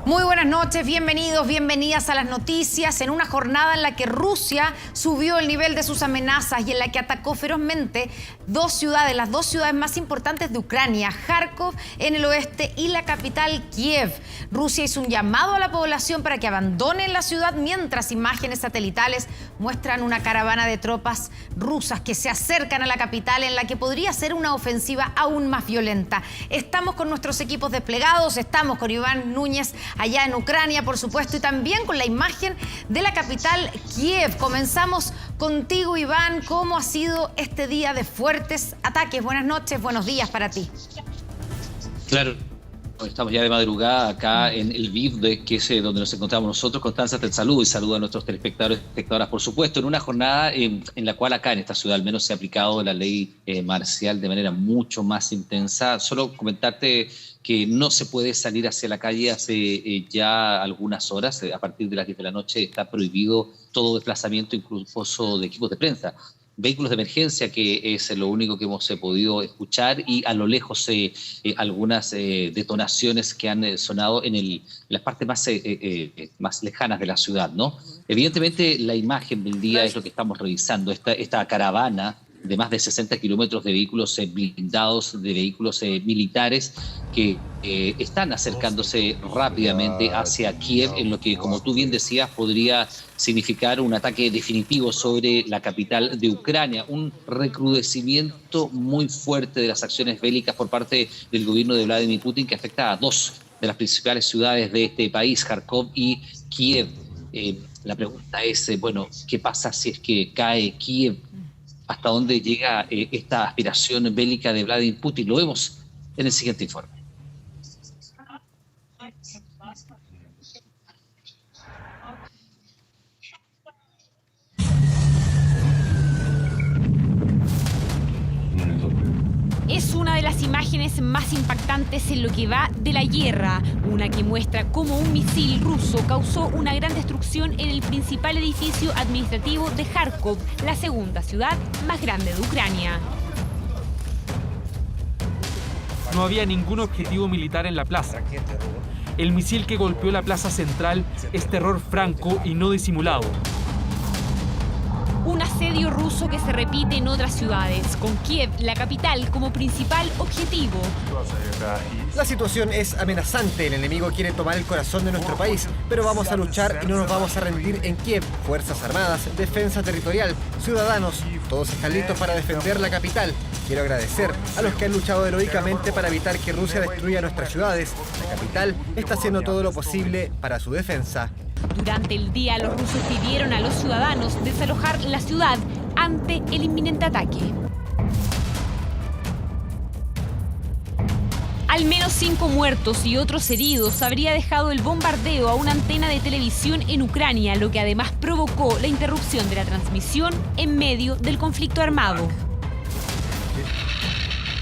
Muy buenas noches, bienvenidos, bienvenidas a las noticias. En una jornada en la que Rusia subió el nivel de sus amenazas y en la que atacó ferozmente dos ciudades, las dos ciudades más importantes de Ucrania, Kharkov en el oeste y la capital Kiev. Rusia hizo un llamado a la población para que abandonen la ciudad, mientras imágenes satelitales muestran una caravana de tropas rusas que se acercan a la capital, en la que podría ser una ofensiva aún más violenta. Estamos con nuestros equipos desplegados, estamos con Iván Núñez allá en Ucrania, por supuesto, y también con la imagen de la capital Kiev. Comenzamos contigo, Iván. ¿Cómo ha sido este día de fuertes ataques? Buenas noches, buenos días para ti. Claro, estamos ya de madrugada acá en el Lviv, que es donde nos encontramos nosotros. Constanza, te saludo y saludo a nuestros telespectadores y espectadoras, por supuesto, en una jornada en la cual acá en esta ciudad al menos se ha aplicado la ley marcial de manera mucho más intensa. Solo comentarte que no se puede salir hacia la calle hace ya algunas horas. A partir de las 10 de la noche está prohibido todo desplazamiento, incluso de equipos de prensa. Vehículos de emergencia, que es lo único que hemos podido escuchar, y a lo lejos algunas detonaciones que han sonado en las partes más lejanas de la ciudad, ¿no? Evidentemente la imagen del día es lo que estamos revisando, esta caravana de más de 60 kilómetros de vehículos blindados, de vehículos militares que están acercándose rápidamente hacia Kiev, en lo que, como tú bien decías, podría significar un ataque definitivo sobre la capital de Ucrania, un recrudecimiento muy fuerte de las acciones bélicas por parte del gobierno de Vladimir Putin, que afecta a dos de las principales ciudades de este país, Kharkov y Kiev. La pregunta es, bueno, ¿qué pasa si es que cae Kiev? ¿Hasta dónde llega esta aspiración bélica de Vladimir Putin? Lo vemos en el siguiente informe. Es una de las imágenes más impactantes en lo que va de la guerra, una que muestra cómo un misil ruso causó una gran destrucción en el principal edificio administrativo de Kharkov, la segunda ciudad más grande de Ucrania. No había ningún objetivo militar en la plaza. El misil que golpeó la plaza central es terror franco y no disimulado. Un asedio ruso que se repite en otras ciudades, con Kiev, la capital, como principal objetivo. La situación es amenazante. El enemigo quiere tomar el corazón de nuestro país, pero vamos a luchar y no nos vamos a rendir en Kiev. Fuerzas Armadas, defensa territorial, ciudadanos, todos están listos para defender la capital. Quiero agradecer a los que han luchado heroicamente para evitar que Rusia destruya nuestras ciudades. La capital está haciendo todo lo posible para su defensa. Durante el día, los rusos pidieron a los ciudadanos desalojar la ciudad ante el inminente ataque. Al menos 5 muertos y otros heridos habría dejado el bombardeo a una antena de televisión en Ucrania, lo que además provocó la interrupción de la transmisión en medio del conflicto armado.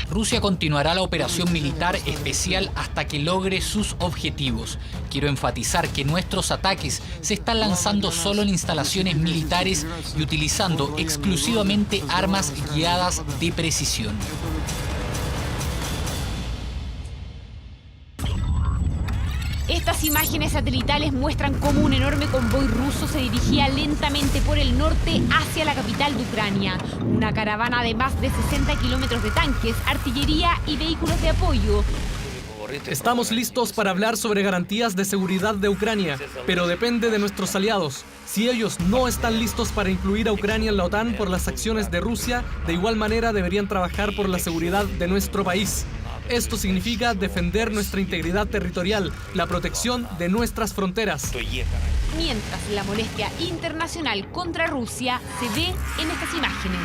Rusia continuará la operación militar especial hasta que logre sus objetivos. Quiero enfatizar que nuestros ataques se están lanzando solo en instalaciones militares y utilizando exclusivamente armas guiadas de precisión. Estas imágenes satelitales muestran cómo un enorme convoy ruso se dirigía lentamente por el norte hacia la capital de Ucrania. Una caravana de más de 60 kilómetros de tanques, artillería y vehículos de apoyo. Estamos listos para hablar sobre garantías de seguridad de Ucrania, pero depende de nuestros aliados. Si ellos no están listos para incluir a Ucrania en la OTAN por las acciones de Rusia, de igual manera deberían trabajar por la seguridad de nuestro país. Esto significa defender nuestra integridad territorial, la protección de nuestras fronteras. Mientras la molestia internacional contra Rusia se ve en estas imágenes.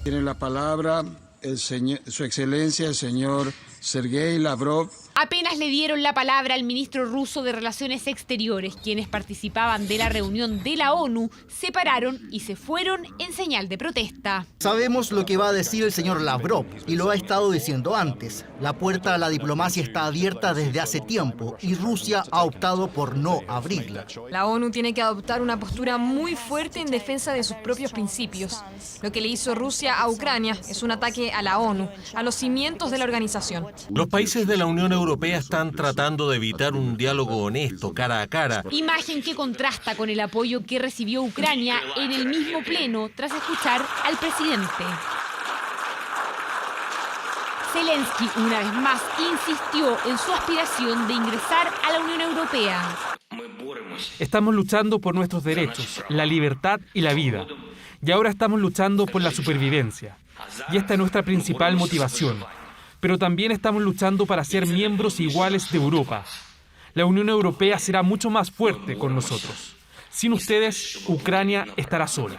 Tiene la palabra Su Excelencia, el señor Sergei Lavrov. Apenas le dieron la palabra al ministro ruso de Relaciones Exteriores, quienes participaban de la reunión de la ONU, se pararon y se fueron en señal de protesta. Sabemos lo que va a decir el señor Lavrov y lo ha estado diciendo antes. La puerta a la diplomacia está abierta desde hace tiempo y Rusia ha optado por no abrirla. La ONU tiene que adoptar una postura muy fuerte en defensa de sus propios principios. Lo que le hizo Rusia a Ucrania es un ataque a la ONU, a los cimientos de la organización. Los países de la Unión Europea Europea están tratando de evitar un diálogo honesto, cara a cara. Imagen que contrasta con el apoyo que recibió Ucrania en el mismo pleno tras escuchar al presidente. Zelensky una vez más insistió en su aspiración de ingresar a la Unión Europea. Estamos luchando por nuestros derechos, la libertad y la vida. Y ahora estamos luchando por la supervivencia. Y esta es nuestra principal motivación. Pero también estamos luchando para ser miembros iguales de Europa. La Unión Europea será mucho más fuerte con nosotros. Sin ustedes, Ucrania estará sola.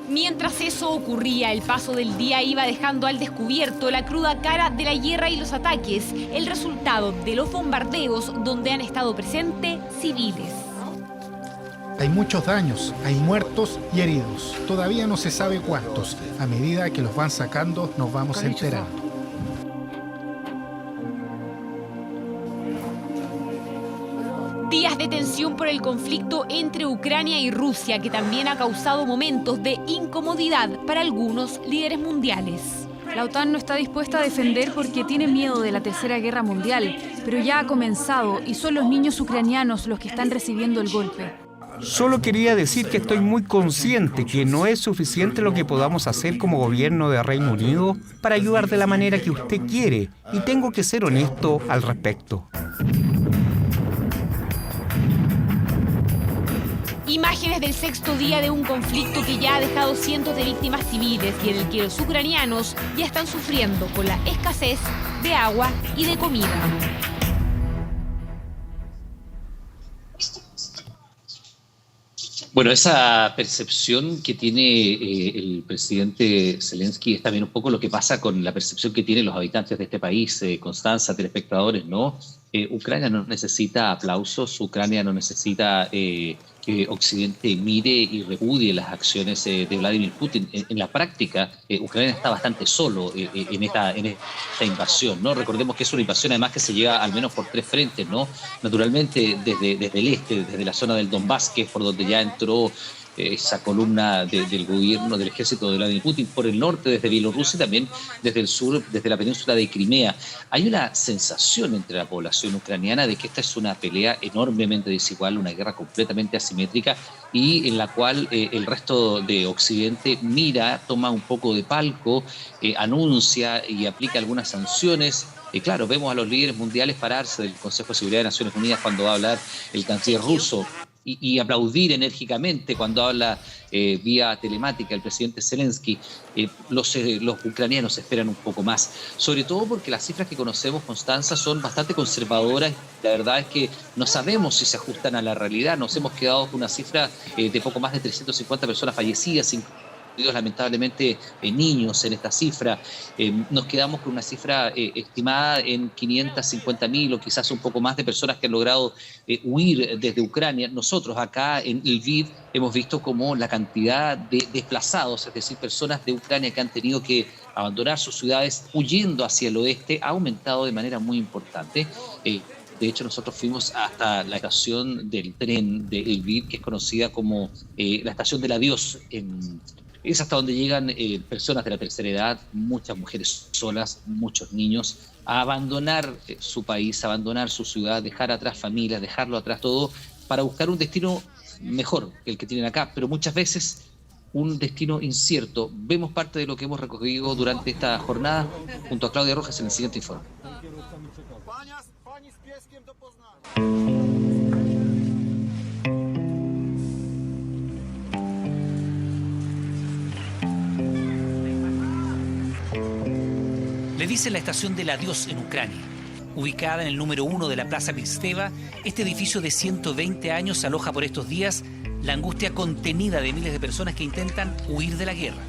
Mientras eso ocurría, el paso del día iba dejando al descubierto la cruda cara de la guerra y los ataques, el resultado de los bombardeos donde han estado presentes civiles. Hay muchos daños, hay muertos y heridos. Todavía no se sabe cuántos. A medida que los van sacando, nos vamos enterando. Días de tensión por el conflicto entre Ucrania y Rusia, que también ha causado momentos de incomodidad para algunos líderes mundiales. La OTAN no está dispuesta a defender porque tiene miedo de la Tercera Guerra Mundial, pero ya ha comenzado y son los niños ucranianos los que están recibiendo el golpe. Solo quería decir que estoy muy consciente que no es suficiente lo que podamos hacer como gobierno de Reino Unido para ayudar de la manera que usted quiere, y tengo que ser honesto al respecto. Imágenes del sexto día de un conflicto que ya ha dejado cientos de víctimas civiles y en el que los ucranianos ya están sufriendo con la escasez de agua y de comida. Bueno, esa percepción que tiene el presidente Zelensky es también un poco lo que pasa con la percepción que tienen los habitantes de este país, Constanza, telespectadores, ¿no? Ucrania no necesita aplausos, Ucrania no necesita que Occidente mire y repudie las acciones de Vladimir Putin. En la práctica, Ucrania está bastante solo en esta invasión, ¿no? Recordemos que es una invasión además que se lleva al menos por 3 frentes, ¿no? Naturalmente desde el este, desde la zona del Donbass, que es por donde ya entró esa columna del gobierno, del ejército de Vladimir Putin, por el norte desde Bielorrusia y también desde el sur, desde la península de Crimea. Hay una sensación entre la población ucraniana de que esta es una pelea enormemente desigual, una guerra completamente asimétrica y en la cual el resto de Occidente mira, toma un poco de palco, anuncia y aplica algunas sanciones. Claro, vemos a los líderes mundiales pararse del Consejo de Seguridad de Naciones Unidas cuando va a hablar el canciller ruso y aplaudir enérgicamente cuando habla vía telemática el presidente Zelensky. Los ucranianos esperan un poco más, sobre todo porque las cifras que conocemos, Constanza, son bastante conservadoras. La verdad es que no sabemos si se ajustan a la realidad. Nos hemos quedado con una cifra de poco más de 350 personas fallecidas, lamentablemente niños en esta cifra. Nos quedamos con una cifra estimada en 550.000 o quizás un poco más de personas que han logrado huir desde Ucrania. Nosotros acá en Lviv hemos visto como la cantidad de desplazados, es decir, personas de Ucrania que han tenido que abandonar sus ciudades huyendo hacia el oeste, ha aumentado de manera muy importante. De hecho, nosotros fuimos hasta la estación del tren de Lviv, que es conocida como la estación del adiós. Es hasta donde llegan personas de la tercera edad, muchas mujeres solas, muchos niños, a abandonar su país, a abandonar su ciudad, dejar atrás familias, dejarlo atrás todo, para buscar un destino mejor que el que tienen acá, pero muchas veces un destino incierto. Vemos parte de lo que hemos recogido durante esta jornada junto a Claudia Rojas en el siguiente informe. Le dicen la estación del adiós en Ucrania. Ubicada en el número 1 de la Plaza Mixteva, este edificio de 120 años aloja por estos días la angustia contenida de miles de personas que intentan huir de la guerra.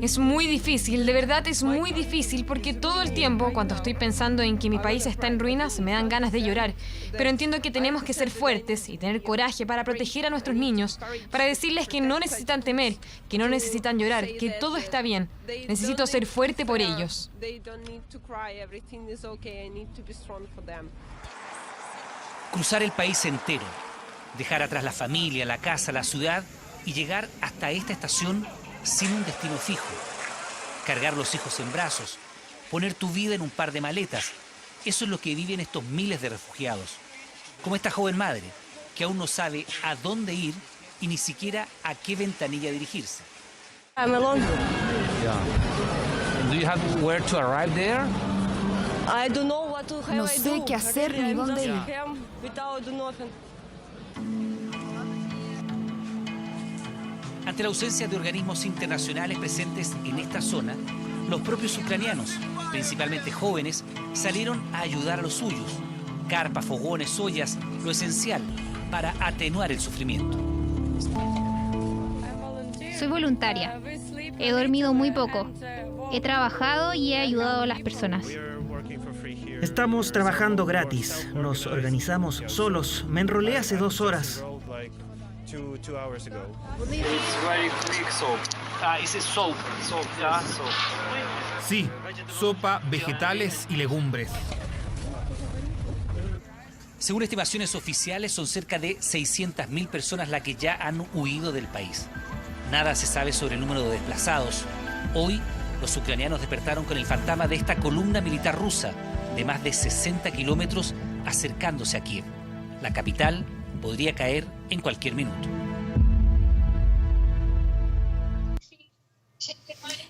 Es muy difícil, de verdad es muy difícil, porque todo el tiempo, cuando estoy pensando en que mi país está en ruinas, me dan ganas de llorar. Pero entiendo que tenemos que ser fuertes y tener coraje para proteger a nuestros niños, para decirles que no necesitan temer, que no necesitan llorar, que todo está bien. Necesito ser fuerte por ellos. Cruzar el país entero, dejar atrás la familia, la casa, la ciudad y llegar hasta esta estación sin un destino fijo. Cargar los hijos en brazos, poner tu vida en un par de maletas. Eso es lo que viven estos miles de refugiados. Como esta joven madre, que aún no sabe a dónde ir y ni siquiera a qué ventanilla dirigirse. I'm alone. Yeah. Do you have where to arrive there? I don't know what to have. No sé qué hacer ni dónde ir. Ante la ausencia de organismos internacionales presentes en esta zona, los propios ucranianos, principalmente jóvenes, salieron a ayudar a los suyos. Carpas, fogones, ollas, lo esencial para atenuar el sufrimiento. Soy voluntaria. He dormido muy poco. He trabajado y he ayudado a las personas. Estamos trabajando gratis. Nos organizamos solos. Me enrolé hace 2 horas. Sí, sopa, vegetales y legumbres. Según estimaciones oficiales, son cerca de 600.000 personas las que ya han huido del país. Nada se sabe sobre el número de desplazados. Hoy, los ucranianos despertaron con el fantasma de esta columna militar rusa de más de 60 kilómetros acercándose a Kiev. La capital podría caer en cualquier minuto.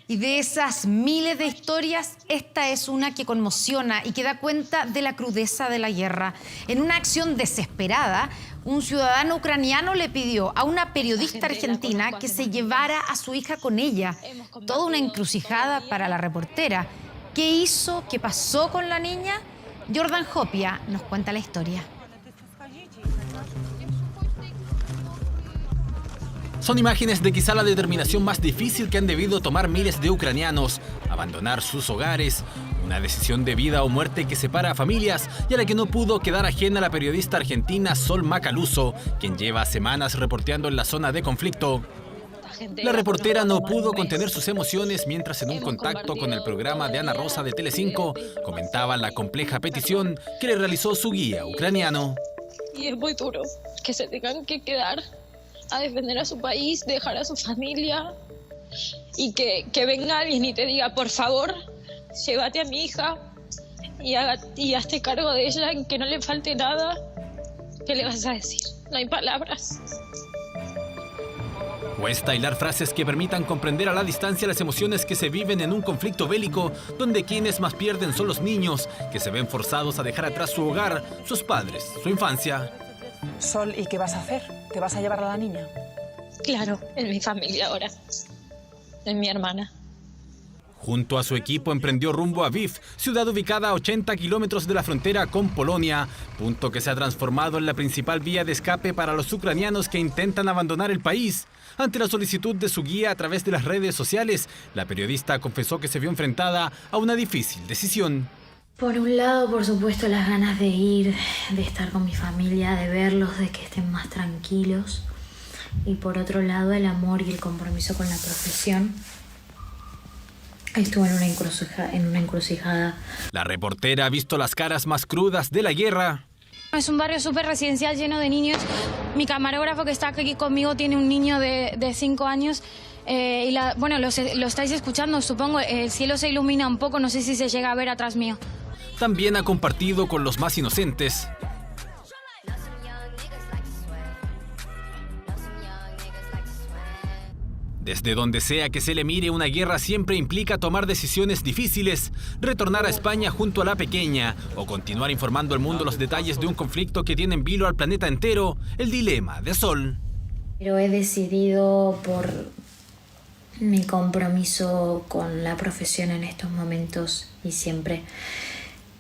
Y de esas miles de historias, esta es una que conmociona y que da cuenta de la crudeza de la guerra. En una acción desesperada, un ciudadano ucraniano le pidió a una periodista argentina que se llevara a su hija con ella. Toda una encrucijada para la reportera. ¿Qué hizo? ¿Qué pasó con la niña? Jordan Hopia nos cuenta la historia. Son imágenes de quizá la determinación más difícil que han debido tomar miles de ucranianos. Abandonar sus hogares, una decisión de vida o muerte que separa a familias y a la que no pudo quedar ajena la periodista argentina Sol Macaluso, quien lleva semanas reporteando en la zona de conflicto. La reportera no pudo contener sus emociones mientras en un contacto con el programa de Ana Rosa de Telecinco comentaba la compleja petición que le realizó su guía ucraniano. Y es muy duro que se tengan que quedar a defender a su país, dejar a su familia y que venga alguien y te diga, por favor, llévate a mi hija y hazte cargo de ella, que no le falte nada. ¿Qué le vas a decir? No hay palabras. Cuesta hilar frases que permitan comprender a la distancia las emociones que se viven en un conflicto bélico, donde quienes más pierden son los niños, que se ven forzados a dejar atrás su hogar, sus padres, su infancia. Sol, ¿y qué vas a hacer? ¿Te vas a llevar a la niña? Claro, en mi familia ahora, en mi hermana. Junto a su equipo emprendió rumbo a Lviv, ciudad ubicada a 80 kilómetros de la frontera con Polonia, punto que se ha transformado en la principal vía de escape para los ucranianos que intentan abandonar el país. Ante la solicitud de su guía a través de las redes sociales, la periodista confesó que se vio enfrentada a una difícil decisión. Por un lado, por supuesto, las ganas de ir, de estar con mi familia, de verlos, de que estén más tranquilos. Y por otro lado, el amor y el compromiso con la profesión. Estuve en una encrucijada. La reportera ha visto las caras más crudas de la guerra. Es un barrio súper residencial lleno de niños. Mi camarógrafo que está aquí conmigo tiene un niño de 5 años. Bueno, lo estáis escuchando, supongo. El cielo se ilumina un poco, no sé si se llega a ver atrás mío. También ha compartido con los más inocentes. Desde donde sea que se le mire, una guerra siempre implica tomar decisiones difíciles, retornar a España junto a la pequeña o continuar informando al mundo los detalles de un conflicto que tiene en vilo al planeta entero, el dilema de Sol. Pero he decidido por mi compromiso con la profesión en estos momentos y siempre,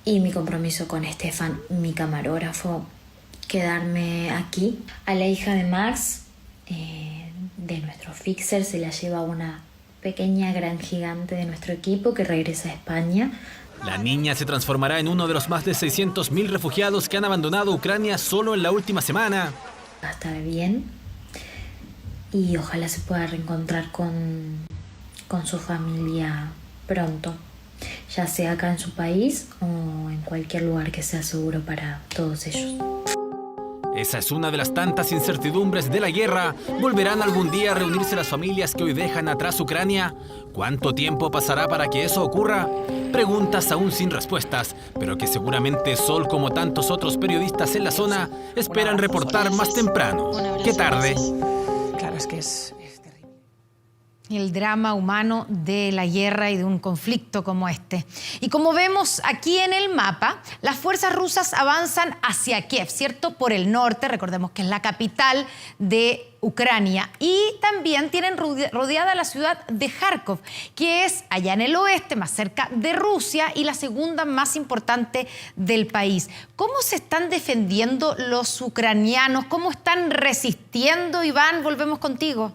y mi compromiso con Estefan, mi camarógrafo, quedarme aquí. A la hija de Max, de nuestro fixer, se la lleva una pequeña gran gigante de nuestro equipo que regresa a España. La niña se transformará en uno de los más de 600.000 refugiados que han abandonado Ucrania solo en la última semana. Va a estar bien y ojalá se pueda reencontrar con su familia pronto, ya sea acá en su país o en cualquier lugar que sea seguro para todos ellos. Esa es una de las tantas incertidumbres de la guerra. ¿Volverán algún día a reunirse las familias que hoy dejan atrás Ucrania? ¿Cuánto tiempo pasará para que eso ocurra? Preguntas aún sin respuestas, pero que seguramente Sol, como tantos otros periodistas en la zona, esperan reportar más temprano que tarde. Claro, es que es el drama humano de la guerra y de un conflicto como este. Y como vemos aquí en el mapa, las fuerzas rusas avanzan hacia Kiev, ¿cierto? Por el norte, recordemos que es la capital de Ucrania. Y también tienen rodeada la ciudad de Kharkov, que es allá en el oeste, más cerca de Rusia y la segunda más importante del país. ¿Cómo se están defendiendo los ucranianos? ¿Cómo están resistiendo? Iván, volvemos contigo.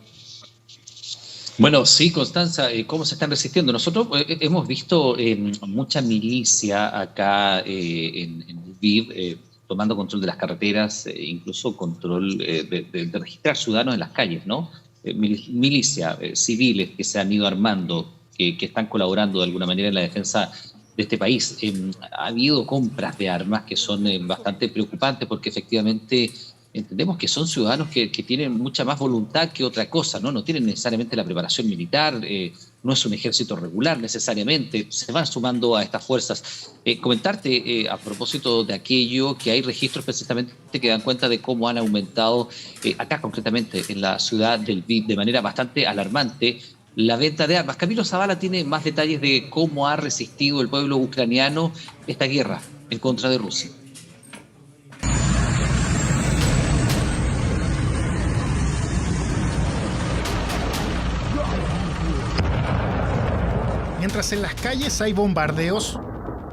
Bueno, sí, Constanza, ¿cómo se están resistiendo? Nosotros hemos visto mucha milicia acá en Lviv, tomando control de las carreteras, incluso control de registrar ciudadanos en las calles, ¿no? Milicia, civiles que se han ido armando, que están colaborando de alguna manera en la defensa de este país. Ha habido compras de armas que son bastante preocupantes porque efectivamente entendemos que son ciudadanos que tienen mucha más voluntad que otra cosa, ¿no? No tienen necesariamente la preparación militar, no es un ejército regular necesariamente, se van sumando a estas fuerzas. Comentarte a propósito de aquello, que hay registros precisamente que dan cuenta de cómo han aumentado, acá concretamente en la ciudad del Lviv, de manera bastante alarmante, la venta de armas. Camilo Zavala tiene más detalles de cómo ha resistido el pueblo ucraniano esta guerra en contra de Rusia. Mientras en las calles hay bombardeos,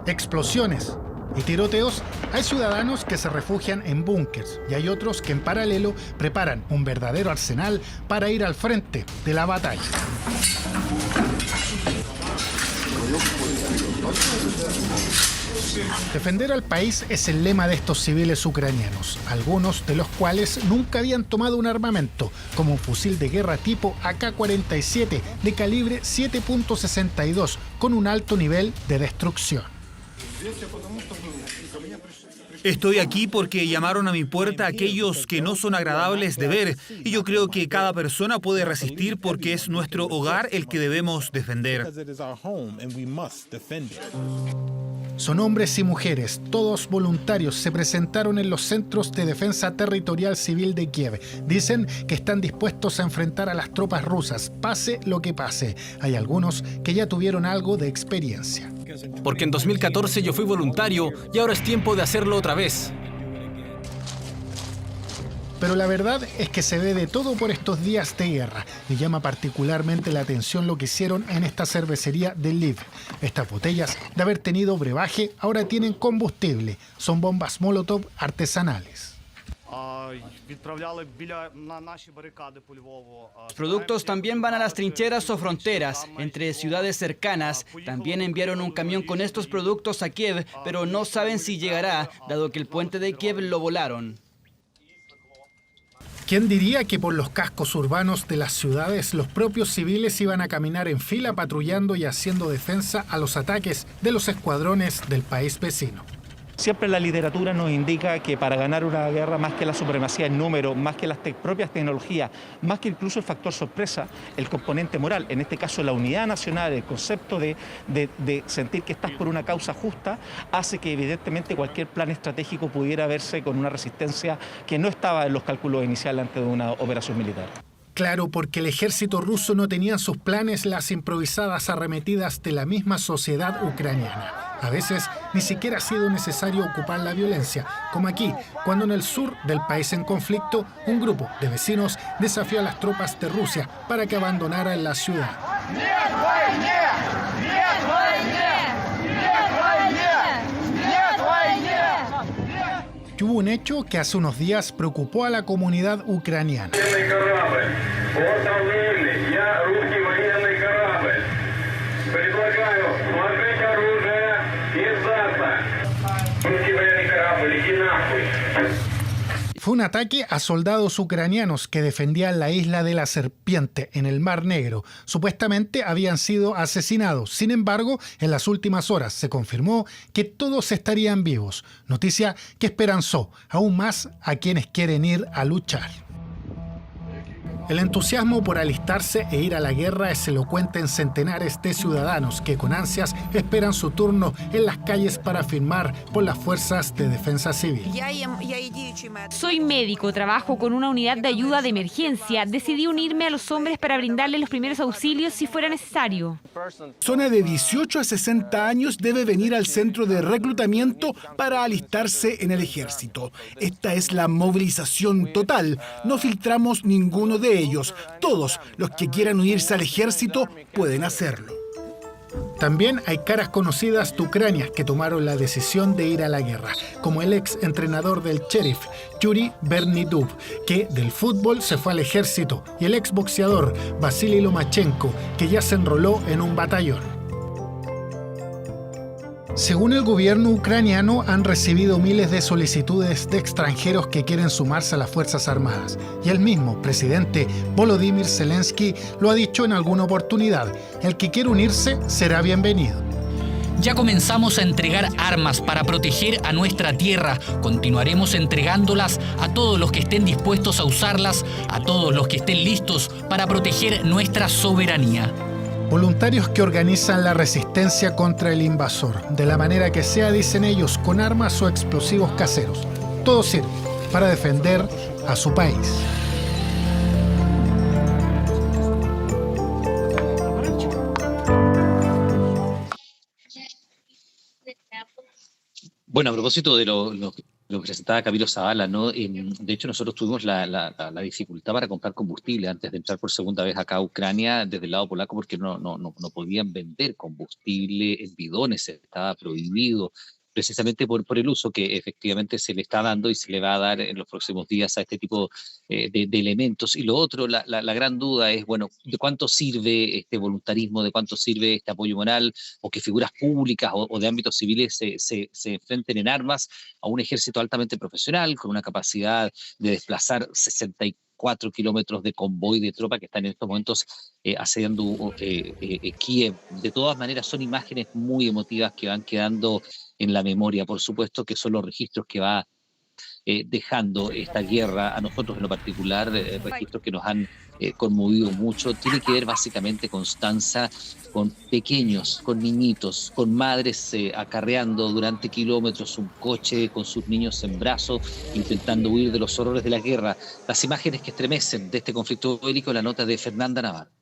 explosiones y tiroteos, hay ciudadanos que se refugian en búnkers y hay otros que en paralelo preparan un verdadero arsenal para ir al frente de la batalla. Defender al país es el lema de estos civiles ucranianos, algunos de los cuales nunca habían tomado un armamento, como un fusil de guerra tipo AK-47 de calibre 7.62 con un alto nivel de destrucción. Estoy aquí porque llamaron a mi puerta aquellos que no son agradables de ver, y yo creo que cada persona puede resistir porque es nuestro hogar el que debemos defender. Son hombres y mujeres, todos voluntarios, se presentaron en los centros de defensa territorial civil de Kiev. Dicen que están dispuestos a enfrentar a las tropas rusas, pase lo que pase. Hay algunos que ya tuvieron algo de experiencia. Porque en 2014 yo fui voluntario y ahora es tiempo de hacerlo otra vez. Pero la verdad es que se ve de todo por estos días de guerra. Me llama particularmente la atención lo que hicieron en esta cervecería de Lviv. Estas botellas, de haber tenido brebaje, ahora tienen combustible. Son bombas Molotov artesanales. Los productos también van a las trincheras o fronteras, entre ciudades cercanas. También enviaron un camión con estos productos a Kiev, pero no saben si llegará, dado que el puente de Kiev lo volaron. ¿Quién diría que por los cascos urbanos de las ciudades los propios civiles iban a caminar en fila patrullando y haciendo defensa a los ataques de los escuadrones del país vecino? Siempre la literatura nos indica que para ganar una guerra, más que la supremacía en número, más que las propias tecnologías, más que incluso el factor sorpresa, el componente moral, en este caso la unidad nacional, el concepto de sentir que estás por una causa justa, hace que evidentemente cualquier plan estratégico pudiera verse con una resistencia que no estaba en los cálculos iniciales antes de una operación militar. Claro, porque el ejército ruso no tenía en sus planes las improvisadas arremetidas de la misma sociedad ucraniana. A veces ni siquiera ha sido necesario ocupar la violencia, como aquí, cuando en el sur del país en conflicto, un grupo de vecinos desafió a las tropas de Rusia para que abandonaran la ciudad. Y hubo un hecho que hace unos días preocupó a la comunidad ucraniana. fue un ataque a soldados ucranianos que defendían la isla de la Serpiente en el Mar Negro. Supuestamente habían sido asesinados. Sin embargo, en las últimas horas se confirmó que todos estarían vivos. Noticia que esperanzó aún más a quienes quieren ir a luchar. El entusiasmo por alistarse e ir a la guerra es elocuente en centenares de ciudadanos que con ansias esperan su turno en las calles para firmar por las fuerzas de defensa civil. Soy médico, trabajo con una unidad de ayuda de emergencia. Decidí unirme a los hombres para brindarles los primeros auxilios si fuera necesario. Persona de 18 a 60 años debe venir al centro de reclutamiento para alistarse en el ejército. Esta es la movilización total. No filtramos ninguno de ellos. Todos los que quieran unirse al ejército pueden hacerlo. También hay caras conocidas de Ucrania que tomaron la decisión de ir a la guerra, como el ex entrenador del Sheriff, Yuri Bernidub, que del fútbol se fue al ejército, y el ex boxeador Vasily Lomachenko, que ya se enroló en un batallón. Según el gobierno ucraniano, han recibido miles de solicitudes de extranjeros que quieren sumarse a las Fuerzas Armadas. Y el mismo presidente Volodymyr Zelensky lo ha dicho en alguna oportunidad: el que quiera unirse será bienvenido. Ya comenzamos a entregar armas para proteger a nuestra tierra. Continuaremos entregándolas a todos los que estén dispuestos a usarlas, a todos los que estén listos para proteger nuestra soberanía. Voluntarios que organizan la resistencia contra el invasor, de la manera que sea, dicen ellos, con armas o explosivos caseros. Todo sirve para defender a su país. Bueno, a propósito de lo que presentaba Camilo Zavala, ¿no? De hecho, nosotros tuvimos la dificultad para comprar combustible antes de entrar por segunda vez acá a Ucrania desde el lado polaco, porque no podían vender combustible en bidones, estaba prohibido, precisamente por el uso que efectivamente se le está dando y se le va a dar en los próximos días a este tipo de elementos. Y lo otro, la gran duda es, bueno, ¿de cuánto sirve este voluntarismo, de cuánto sirve este apoyo moral, o que figuras públicas o de ámbitos civiles se enfrenten en armas a un ejército altamente profesional, con una capacidad de desplazar 64 kilómetros de convoy de tropa que están en estos momentos asediando Kiev? De todas maneras, son imágenes muy emotivas que van quedando en la memoria, por supuesto, que son los registros que va dejando esta guerra a nosotros en lo particular, registros que nos han conmovido mucho. Tiene que ver básicamente, Constanza, con pequeños, con niñitos, con madres acarreando durante kilómetros un coche con sus niños en brazos, intentando huir de los horrores de la guerra. Las imágenes que estremecen de este conflicto bélico, la nota de Fernanda Navarro.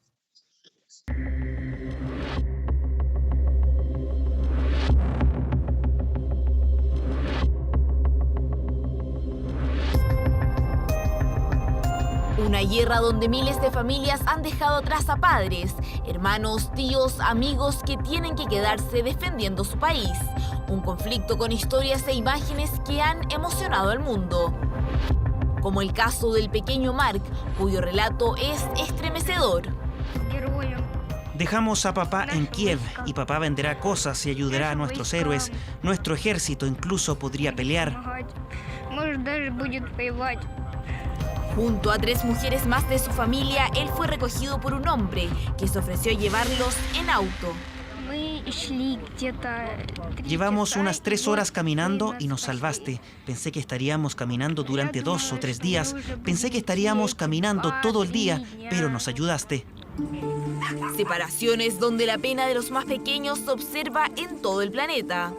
Una guerra donde miles de familias han dejado atrás a padres, hermanos, tíos, amigos que tienen que quedarse defendiendo su país. Un conflicto con historias e imágenes que han emocionado al mundo. Como el caso del pequeño Mark, cuyo relato es estremecedor. Dejamos a papá en Kiev y papá venderá cosas y ayudará a nuestros héroes. Nuestro ejército incluso podría pelear. Junto a 3 mujeres más de su familia, él fue recogido por un hombre que se ofreció a llevarlos en auto. Llevamos unas 3 horas caminando y nos salvaste. Pensé que estaríamos caminando durante 2 o 3 días. Pensé que estaríamos caminando todo el día, pero nos ayudaste. Separaciones donde la pena de los más pequeños se observa en todo el planeta.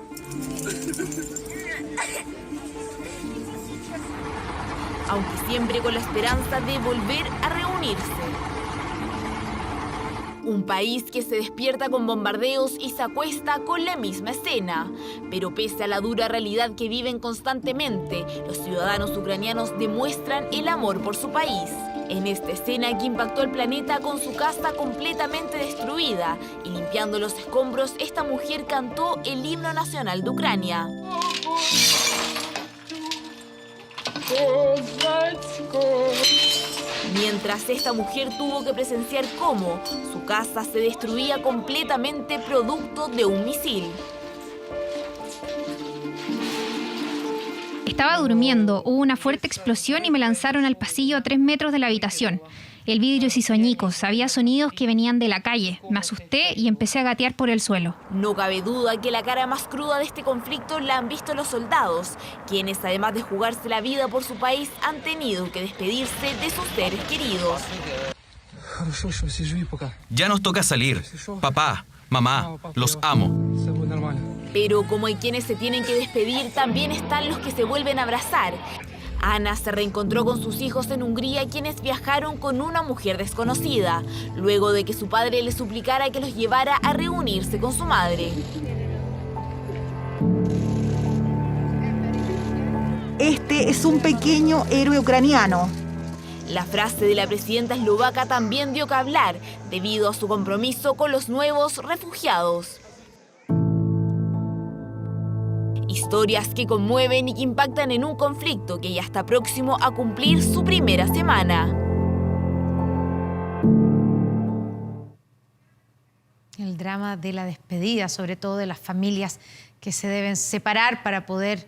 Aunque siempre con la esperanza de volver a reunirse. Un país que se despierta con bombardeos y se acuesta con la misma escena. Pero pese a la dura realidad que viven constantemente, los ciudadanos ucranianos demuestran el amor por su país. En esta escena que impactó al planeta con su casa completamente destruida y limpiando los escombros, esta mujer cantó el himno nacional de Ucrania. Mientras esta mujer tuvo que presenciar cómo su casa se destruía completamente producto de un misil. Estaba durmiendo, hubo una fuerte explosión y me lanzaron al pasillo a 3 metros de la habitación. El vidrio se hizo añicos, había sonidos que venían de la calle. Me asusté y empecé a gatear por el suelo. No cabe duda que la cara más cruda de este conflicto la han visto los soldados, quienes además de jugarse la vida por su país han tenido que despedirse de sus seres queridos. Ya nos toca salir. Papá, mamá, los amo. Pero como hay quienes se tienen que despedir, también están los que se vuelven a abrazar. Ana se reencontró con sus hijos en Hungría, quienes viajaron con una mujer desconocida, luego de que su padre le suplicara que los llevara a reunirse con su madre. Este es un pequeño héroe ucraniano. La frase de la presidenta eslovaca también dio que hablar, debido a su compromiso con los nuevos refugiados. Historias que conmueven y que impactan en un conflicto que ya está próximo a cumplir su primera semana. El drama de la despedida, sobre todo de las familias que se deben separar para poder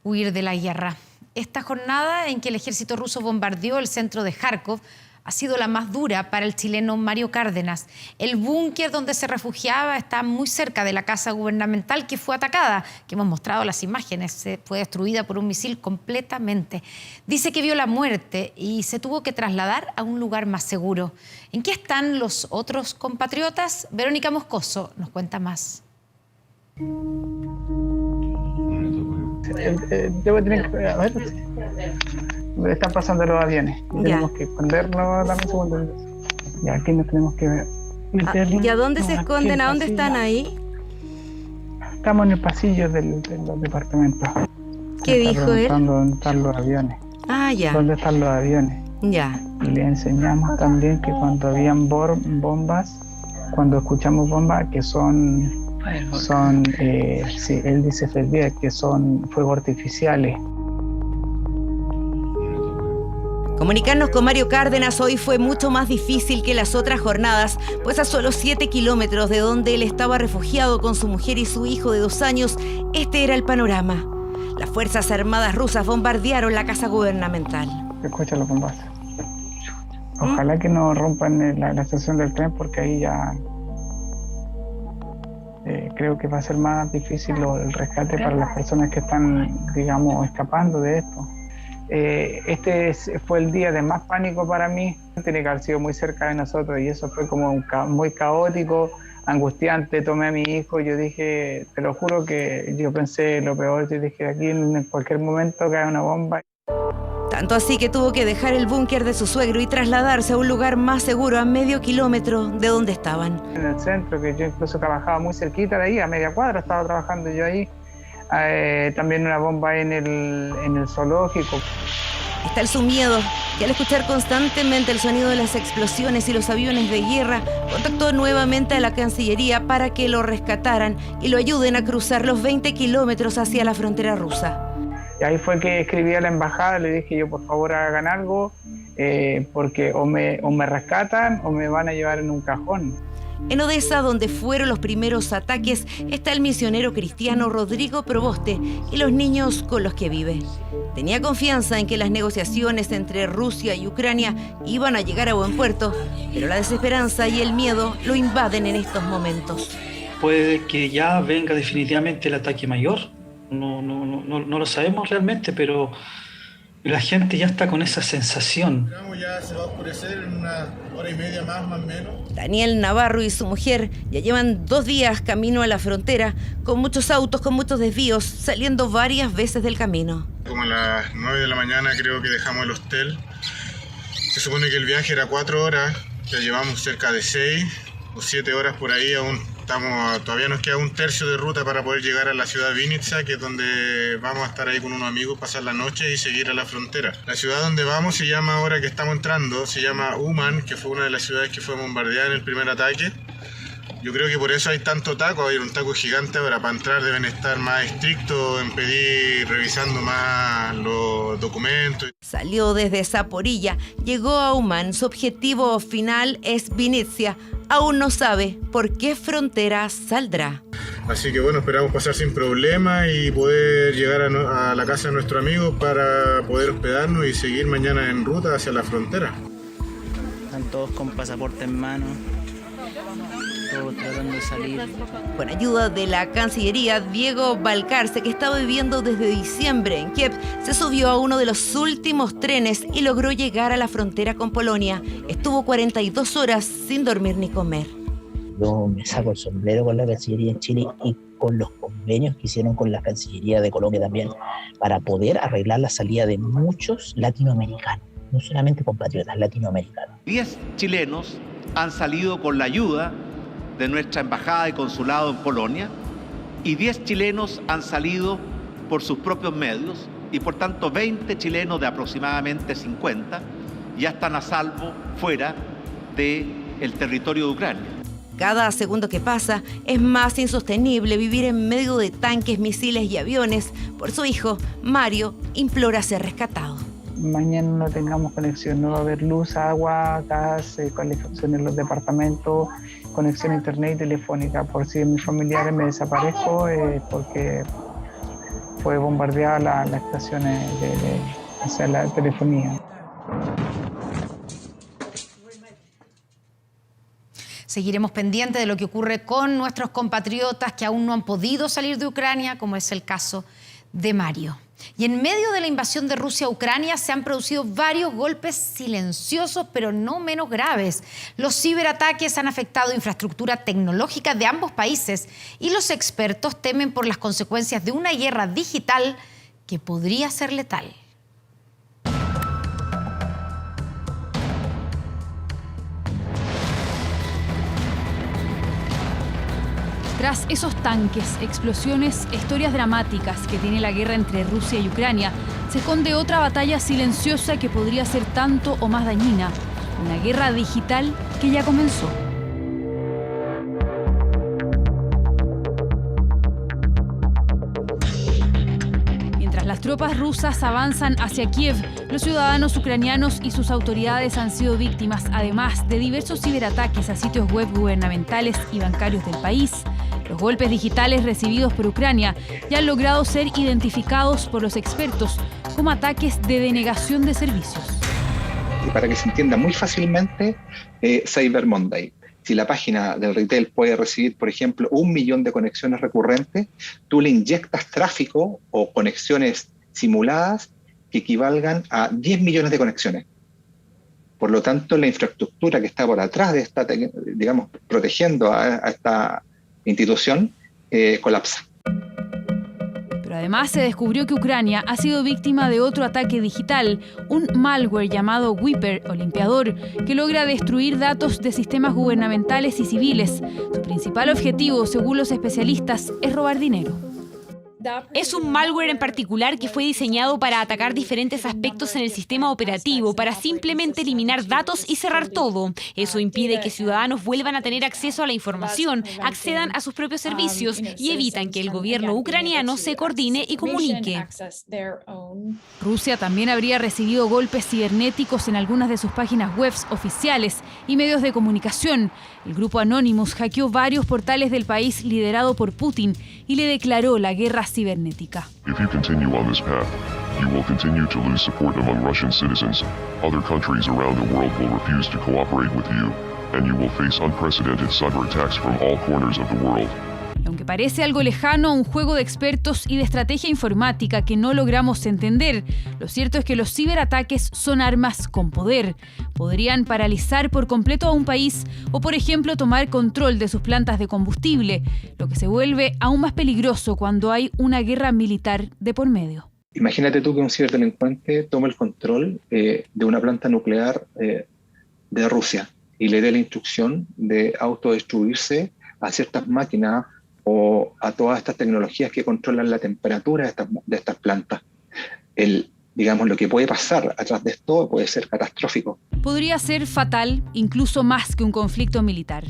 huir de la guerra. Esta jornada en que el ejército ruso bombardeó el centro de Kharkov ha sido la más dura para el chileno Mario Cárdenas. El búnker donde se refugiaba está muy cerca de la casa gubernamental que fue atacada, que hemos mostrado las imágenes, fue destruida por un misil completamente. Dice que vio la muerte y se tuvo que trasladar a un lugar más seguro. ¿En qué están los otros compatriotas? Verónica Moscoso nos cuenta más. Debo tener que... A ver... Me están pasando los aviones. Tenemos que escondernos. Dame un segundo. Ya, aquí nos tenemos que meter. ¿Y a dónde se esconden? ¿A dónde están ahí? Estamos en el pasillo de los departamentos. ¿Qué dijo él? ¿Dónde están los aviones? Ah, ya. ¿Dónde están los aviones? Ya. Y le enseñamos también que cuando habían bombas, cuando escuchamos bombas, que son sí, él dice que son fuegos artificiales. Comunicarnos con Mario Cárdenas hoy fue mucho más difícil que las otras jornadas, pues a solo 7 kilómetros de donde él estaba refugiado con su mujer y su hijo de 2 años, este era el panorama. Las Fuerzas Armadas rusas bombardearon la casa gubernamental. Escucha los bombazos. Ojalá que no rompan la estación del tren, porque ahí ya creo que va a ser más difícil el rescate para las personas que están, digamos, escapando de esto. Fue el día de más pánico para mí. Tiene que haber sido muy cerca de nosotros y eso fue como muy caótico, angustiante. Tomé a mi hijo y yo dije, te lo juro que yo pensé lo peor. Yo dije, aquí en cualquier momento cae una bomba. Tanto así que tuvo que dejar el búnker de su suegro y trasladarse a un lugar más seguro a medio kilómetro de donde estaban. En el centro, que yo incluso trabajaba muy cerquita de ahí, a media cuadra estaba trabajando yo ahí. También una bomba en el zoológico. Está su miedo, que al escuchar constantemente el sonido de las explosiones y los aviones de guerra, contactó nuevamente a la Cancillería para que lo rescataran y lo ayuden a cruzar los 20 kilómetros hacia la frontera rusa. Y ahí fue que escribí a la embajada, le dije yo, por favor hagan algo, porque o me rescatan o me van a llevar en un cajón. En Odessa, donde fueron los primeros ataques, está el misionero cristiano Rodrigo Proboste y los niños con los que vive. Tenía confianza en que las negociaciones entre Rusia y Ucrania iban a llegar a buen puerto, pero la desesperanza y el miedo lo invaden en estos momentos. Puede que ya venga definitivamente el ataque mayor, no lo sabemos realmente, pero la gente ya está con esa sensación. Ya se va a oscurecer en una hora y media más o menos. Daniel Navarro y su mujer ya llevan 2 días camino a la frontera, con muchos autos, con muchos desvíos, saliendo varias veces del camino. Como a las 9 de la mañana creo que dejamos el hostel. Se supone que el viaje era 4 horas, ya llevamos cerca de 6 o 7 horas por ahí aún. Todavía nos queda 1/3 de ruta para poder llegar a la ciudad de Vinnitsa, que es donde vamos a estar ahí con unos amigos, pasar la noche y seguir a la frontera. La ciudad donde vamos se llama, ahora que estamos entrando, se llama Uman, que fue una de las ciudades que fue bombardeada en el primer ataque. Yo creo que por eso hay tanto taco, hay un taco gigante ahora. Para entrar deben estar más estrictos en pedir, revisando más los documentos. Salió desde Zaporilla, llegó a Uman, su objetivo final es Vinnitsa. Aún no sabe por qué frontera saldrá. Así que bueno, esperamos pasar sin problemas y poder llegar a la casa de nuestro amigo para poder hospedarnos y seguir mañana en ruta hacia la frontera. Están todos con pasaporte en mano, todos tratando de salir. Con ayuda de la Cancillería, Diego Balcarce, que estaba viviendo desde diciembre en Kiev, se subió a uno de los últimos trenes y logró llegar a la frontera con Polonia. Estuvo 42 horas sin dormir ni comer. Yo me saco el sombrero con la Cancillería en Chile y con los convenios que hicieron con la Cancillería de Colombia también, para poder arreglar la salida de muchos latinoamericanos, no solamente compatriotas latinoamericanos. 10 chilenos han salido con la ayuda de nuestra embajada y consulado en Polonia, y 10 chilenos han salido por sus propios medios, y por tanto 20 chilenos de aproximadamente 50 ya están a salvo fuera del territorio de Ucrania. Cada segundo que pasa es más insostenible vivir en medio de tanques, misiles y aviones. Por su hijo, Mario implora ser rescatado. Mañana no tengamos conexión, no va a haber luz, agua, gas, calefacción en los departamentos, conexión a internet y telefónica. Por si mis familiares me desaparezco, porque fue bombardeada la estación hacia la telefonía. Seguiremos pendientes de lo que ocurre con nuestros compatriotas que aún no han podido salir de Ucrania, como es el caso de Mario. Y en medio de la invasión de Rusia a Ucrania se han producido varios golpes silenciosos, pero no menos graves. Los ciberataques han afectado infraestructura tecnológica de ambos países y los expertos temen por las consecuencias de una guerra digital que podría ser letal. Tras esos tanques, explosiones, historias dramáticas que tiene la guerra entre Rusia y Ucrania, se esconde otra batalla silenciosa que podría ser tanto o más dañina. Una guerra digital que ya comenzó. Mientras las tropas rusas avanzan hacia Kiev, los ciudadanos ucranianos y sus autoridades han sido víctimas, además de diversos ciberataques a sitios web gubernamentales y bancarios del país. Los golpes digitales recibidos por Ucrania ya han logrado ser identificados por los expertos como ataques de denegación de servicios. Y para que se entienda muy fácilmente, Cyber Monday. Si la página del retail puede recibir, por ejemplo, 1 millón de conexiones recurrentes, tú le inyectas tráfico o conexiones simuladas que equivalgan a 10 millones de conexiones. Por lo tanto, la infraestructura que está por atrás de esta, digamos, protegiendo a esta institución, colapsa. Pero además se descubrió que Ucrania ha sido víctima de otro ataque digital, un malware llamado Wiper o limpiador, que logra destruir datos de sistemas gubernamentales y civiles. Su principal objetivo, según los especialistas, es robar dinero. Es un malware en particular que fue diseñado para atacar diferentes aspectos en el sistema operativo, para simplemente eliminar datos y cerrar todo. Eso impide que ciudadanos vuelvan a tener acceso a la información, accedan a sus propios servicios y evitan que el gobierno ucraniano se coordine y comunique. Rusia también habría recibido golpes cibernéticos en algunas de sus páginas web oficiales y medios de comunicación. El grupo Anonymous hackeó varios portales del país liderado por Putin y le declaró la guerra cibernética. If you continue on this path, you will continue to lose support among Russian citizens. Other countries around the world will refuse to cooperate with you, and you will face unprecedented cyber attacks from all corners of the world. Aunque parece algo lejano, un juego de expertos y de estrategia informática que no logramos entender, lo cierto es que los ciberataques son armas con poder. Podrían paralizar por completo a un país o, por ejemplo, tomar control de sus plantas de combustible, lo que se vuelve aún más peligroso cuando hay una guerra militar de por medio. Imagínate tú que un ciberdelincuente tome el control de una planta nuclear de Rusia y le dé la instrucción de autodestruirse a ciertas máquinas o a todas estas tecnologías que controlan la temperatura de estas plantas. Digamos, lo que puede pasar atrás de esto puede ser catastrófico. Podría ser fatal, incluso más que un conflicto militar.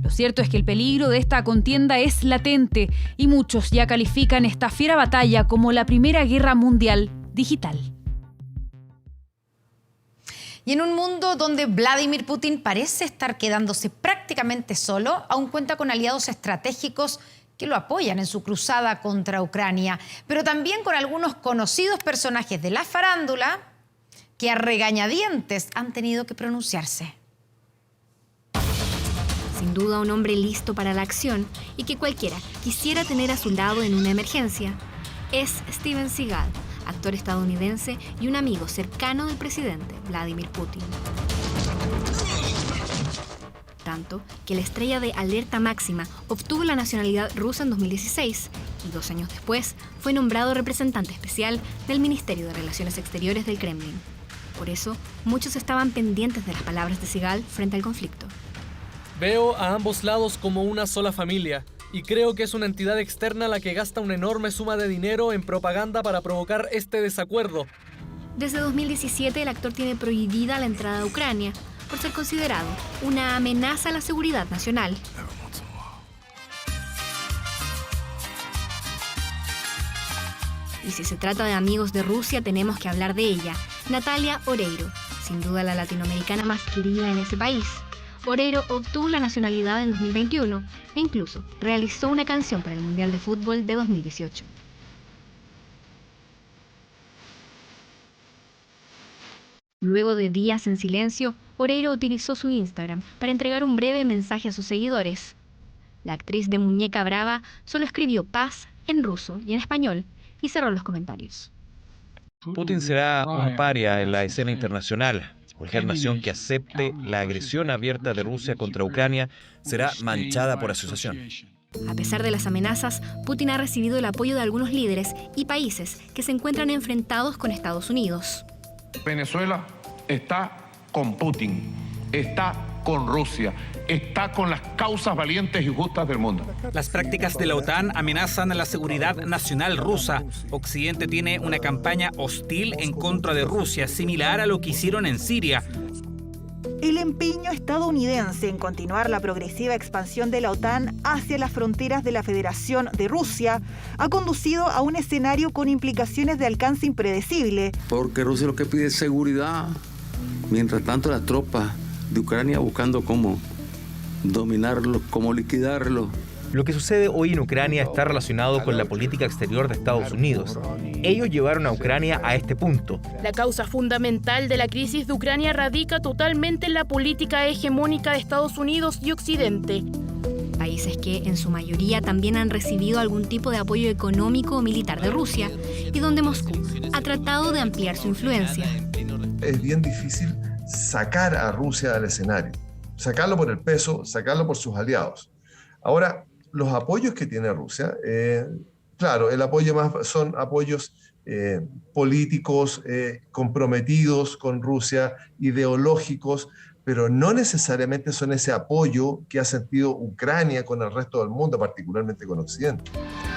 Lo cierto es que el peligro de esta contienda es latente y muchos ya califican esta fiera batalla como la primera guerra mundial digital. Y en un mundo donde Vladimir Putin parece estar quedándose prácticamente solo, aún cuenta con aliados estratégicos que lo apoyan en su cruzada contra Ucrania, pero también con algunos conocidos personajes de la farándula que a regañadientes han tenido que pronunciarse. Sin duda un hombre listo para la acción y que cualquiera quisiera tener a su lado en una emergencia, es Steven Seagal, actor estadounidense y un amigo cercano del presidente Vladimir Putin. Tanto que la estrella de Alerta Máxima obtuvo la nacionalidad rusa en 2016 y 2 años después fue nombrado representante especial del Ministerio de Relaciones Exteriores del Kremlin. Por eso, muchos estaban pendientes de las palabras de Seagal frente al conflicto. Veo a ambos lados como una sola familia y creo que es una entidad externa la que gasta una enorme suma de dinero en propaganda para provocar este desacuerdo. Desde 2017 el actor tiene prohibida la entrada a Ucrania por ser considerado una amenaza a la seguridad nacional. Y si se trata de amigos de Rusia, tenemos que hablar de ella, Natalia Oreiro, sin duda la latinoamericana más querida en ese país. Oreiro obtuvo la nacionalidad en 2021 e incluso realizó una canción para el Mundial de Fútbol de 2018. Luego de días en silencio, Oreiro utilizó su Instagram para entregar un breve mensaje a sus seguidores. La actriz de Muñeca Brava solo escribió paz en ruso y en español y cerró los comentarios. Putin será un paria en la escena internacional. Cualquier nación que acepte la agresión abierta de Rusia contra Ucrania será manchada por asociación. A pesar de las amenazas, Putin ha recibido el apoyo de algunos líderes y países que se encuentran enfrentados con Estados Unidos. Venezuela está con Putin, está con Rusia, está con las causas valientes y justas del mundo. Las prácticas de la OTAN amenazan a la seguridad nacional rusa. Occidente tiene una campaña hostil en contra de Rusia, similar a lo que hicieron en Siria. El empeño estadounidense en continuar la progresiva expansión de la OTAN hacia las fronteras de la Federación de Rusia ha conducido a un escenario con implicaciones de alcance impredecible. Porque Rusia lo que pide es seguridad. Mientras tanto, las tropas de Ucrania buscando cómo dominarlo, cómo liquidarlo. Lo que sucede hoy en Ucrania está relacionado con la política exterior de Estados Unidos. Ellos llevaron a Ucrania a este punto. La causa fundamental de la crisis de Ucrania radica totalmente en la política hegemónica de Estados Unidos y Occidente. Países que, en su mayoría, también han recibido algún tipo de apoyo económico o militar de Rusia y donde Moscú ha tratado de ampliar su influencia. Es bien difícil sacar a Rusia del escenario, sacarlo por el peso, sacarlo por sus aliados. Ahora, los apoyos que tiene Rusia, claro, el apoyo más son apoyos políticos, comprometidos con Rusia, ideológicos, pero no necesariamente son ese apoyo que ha sentido Ucrania con el resto del mundo, particularmente con Occidente.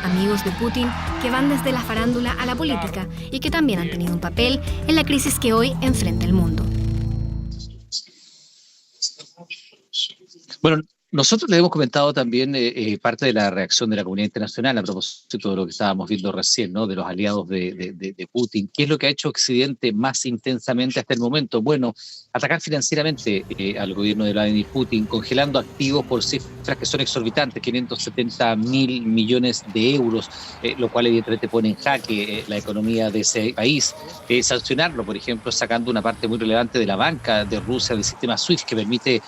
Amigos de Putin que van desde la farándula a la política y que también han tenido un papel en la crisis que hoy enfrenta el mundo. Bueno, nosotros le hemos comentado también parte de la reacción de la comunidad internacional a propósito de lo que estábamos viendo recién, ¿no? De los aliados de Putin. ¿Qué es lo que ha hecho Occidente más intensamente hasta el momento? Bueno, atacar financieramente al gobierno de Vladimir Putin, congelando activos por cifras que son exorbitantes, 570.000 millones de euros, lo cual evidentemente pone en jaque la economía de ese país. Sancionarlo, por ejemplo, sacando una parte muy relevante de la banca de Rusia del sistema SWIFT que permite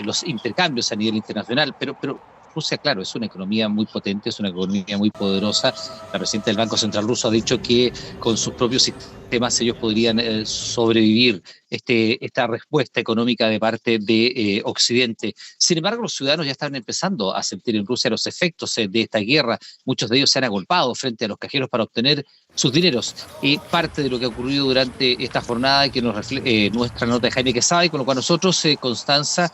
los intercambios a nivel internacional, pero Rusia, claro, es una economía muy potente, es una economía muy poderosa. La presidenta del Banco Central ruso ha dicho que con sus propios sistemas ellos podrían sobrevivir esta respuesta económica de parte de Occidente. Sin embargo, los ciudadanos ya están empezando a sentir en Rusia los efectos de esta guerra. Muchos de ellos se han agolpado frente a los cajeros para obtener sus dineros. Y parte de lo que ha ocurrido durante esta jornada que nos nuestra nota de Jaime Quesada, y con lo cual nosotros, Constanza,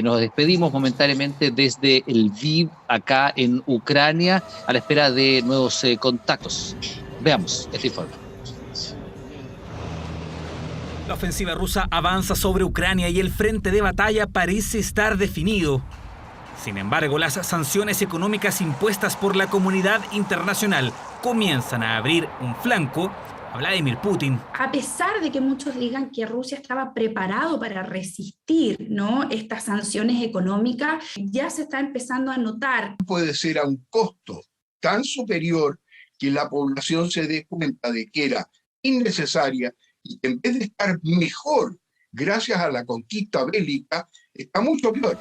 nos despedimos momentáneamente desde el Lviv, acá en Ucrania, a la espera de nuevos contactos. Veamos este informe. La ofensiva rusa avanza sobre Ucrania y el frente de batalla parece estar definido. Sin embargo, las sanciones económicas impuestas por la comunidad internacional comienzan a abrir un flanco a Vladimir Putin. A pesar de que muchos digan que Rusia estaba preparado para resistir, ¿no?, estas sanciones económicas, ya se está empezando a notar. Puede ser a un costo tan superior que la población se dé cuenta de que era innecesaria y que en vez de estar mejor gracias a la conquista bélica, está mucho peor.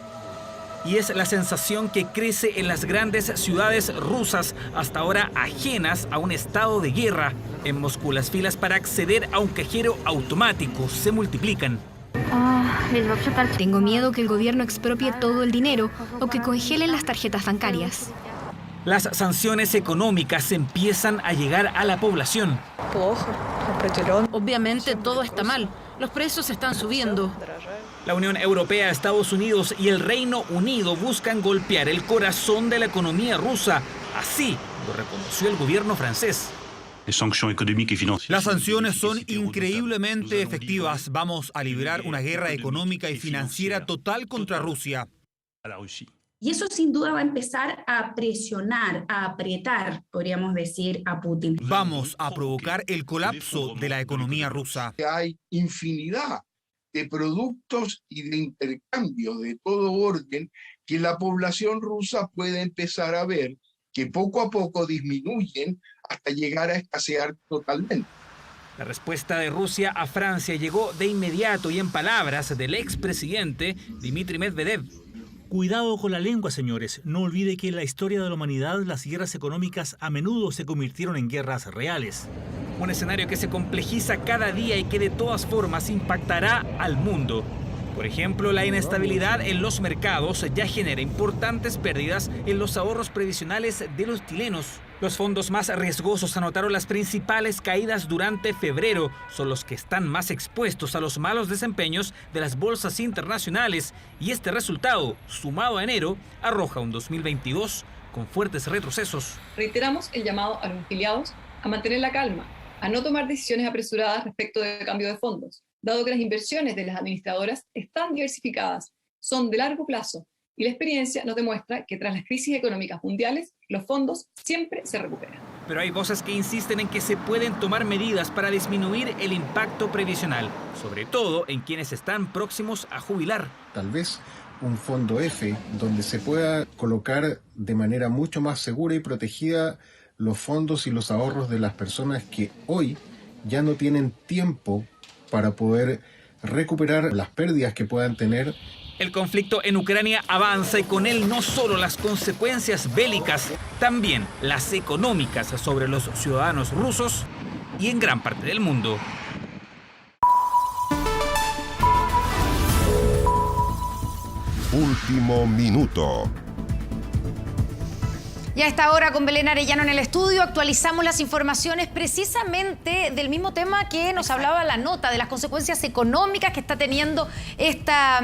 Y es la sensación que crece en las grandes ciudades rusas, hasta ahora ajenas a un estado de guerra. En Moscú las filas para acceder a un cajero automático se multiplican. Tengo miedo que el gobierno expropie todo el dinero o que congelen las tarjetas bancarias. Las sanciones económicas empiezan a llegar a la población. Obviamente todo está mal. Los precios están subiendo. La Unión Europea, Estados Unidos y el Reino Unido buscan golpear el corazón de la economía rusa. Así lo reconoció el gobierno francés. Las sanciones son increíblemente efectivas. Vamos a librar una guerra económica y financiera total contra Rusia. Y eso sin duda va a empezar a presionar, a apretar, podríamos decir, a Putin. Vamos a provocar el colapso de la economía rusa. Hay infinidad de productos y de intercambio de todo orden que la población rusa puede empezar a ver que poco a poco disminuyen hasta llegar a escasear totalmente. La respuesta de Rusia a Francia llegó de inmediato y en palabras del expresidente Dmitry Medvedev. Cuidado con la lengua, señores. No olvide que en la historia de la humanidad las guerras económicas a menudo se convirtieron en guerras reales. Un escenario que se complejiza cada día y que de todas formas impactará al mundo. Por ejemplo, la inestabilidad en los mercados ya genera importantes pérdidas en los ahorros previsionales de los chilenos. Los fondos más riesgosos anotaron las principales caídas durante febrero. Son los que están más expuestos a los malos desempeños de las bolsas internacionales. Y este resultado, sumado a enero, arroja un 2022 con fuertes retrocesos. Reiteramos el llamado a los afiliados a mantener la calma, a no tomar decisiones apresuradas respecto del cambio de fondos, dado que las inversiones de las administradoras están diversificadas, son de largo plazo, y la experiencia nos demuestra que tras las crisis económicas mundiales, los fondos siempre se recuperan. Pero hay voces que insisten en que se pueden tomar medidas para disminuir el impacto previsional, sobre todo en quienes están próximos a jubilar. Tal vez un fondo F, donde se pueda colocar de manera mucho más segura y protegida los fondos y los ahorros de las personas que hoy ya no tienen tiempo para poder recuperar las pérdidas que puedan tener. El conflicto en Ucrania avanza y con él no solo las consecuencias bélicas, también las económicas sobre los ciudadanos rusos y en gran parte del mundo. Último minuto. Y a esta hora con Belén Arellano en el estudio actualizamos las informaciones precisamente del mismo tema que nos hablaba la nota, de las consecuencias económicas que está teniendo esta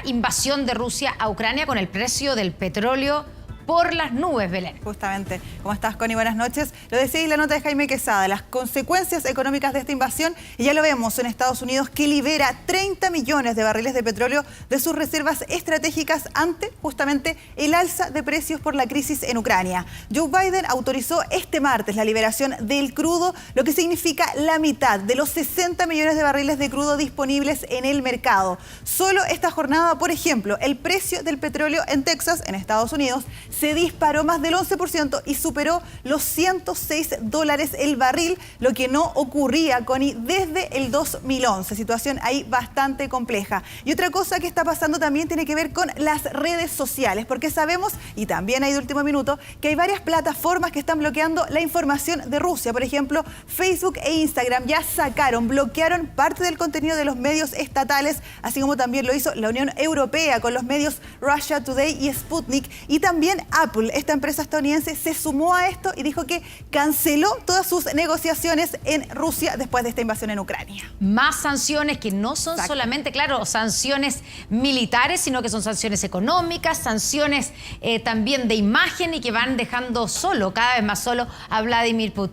invasión de Rusia a Ucrania con el precio del petróleo por las nubes, Belén. Justamente. ¿Cómo estás, Connie? Buenas noches. Lo decía la nota de Jaime Quesada, las consecuencias económicas de esta invasión, y ya lo vemos en Estados Unidos, que libera 30 millones de barriles de petróleo de sus reservas estratégicas ante justamente el alza de precios por la crisis en Ucrania. Joe Biden autorizó este martes la liberación del crudo, lo que significa la mitad de los 60 millones de barriles de crudo disponibles en el mercado. Solo esta jornada, por ejemplo, el precio del petróleo en Texas, en Estados Unidos, se disparó más del 11% y superó los $106 el barril, lo que no ocurría, Connie, desde el 2011. Situación ahí bastante compleja. Y otra cosa que está pasando también tiene que ver con las redes sociales, porque sabemos, y también hay de último minuto, que hay varias plataformas que están bloqueando la información de Rusia. Por ejemplo, Facebook e Instagram ya bloquearon parte del contenido de los medios estatales, así como también lo hizo la Unión Europea con los medios Russia Today y Sputnik, y también Apple, esta empresa estadounidense, se sumó a esto y dijo que canceló todas sus negociaciones en Rusia después de esta invasión en Ucrania. Más sanciones que no son solamente, claro, sanciones militares, sino que son sanciones económicas, sanciones también de imagen, y que van dejando cada vez más solo a Vladimir Putin.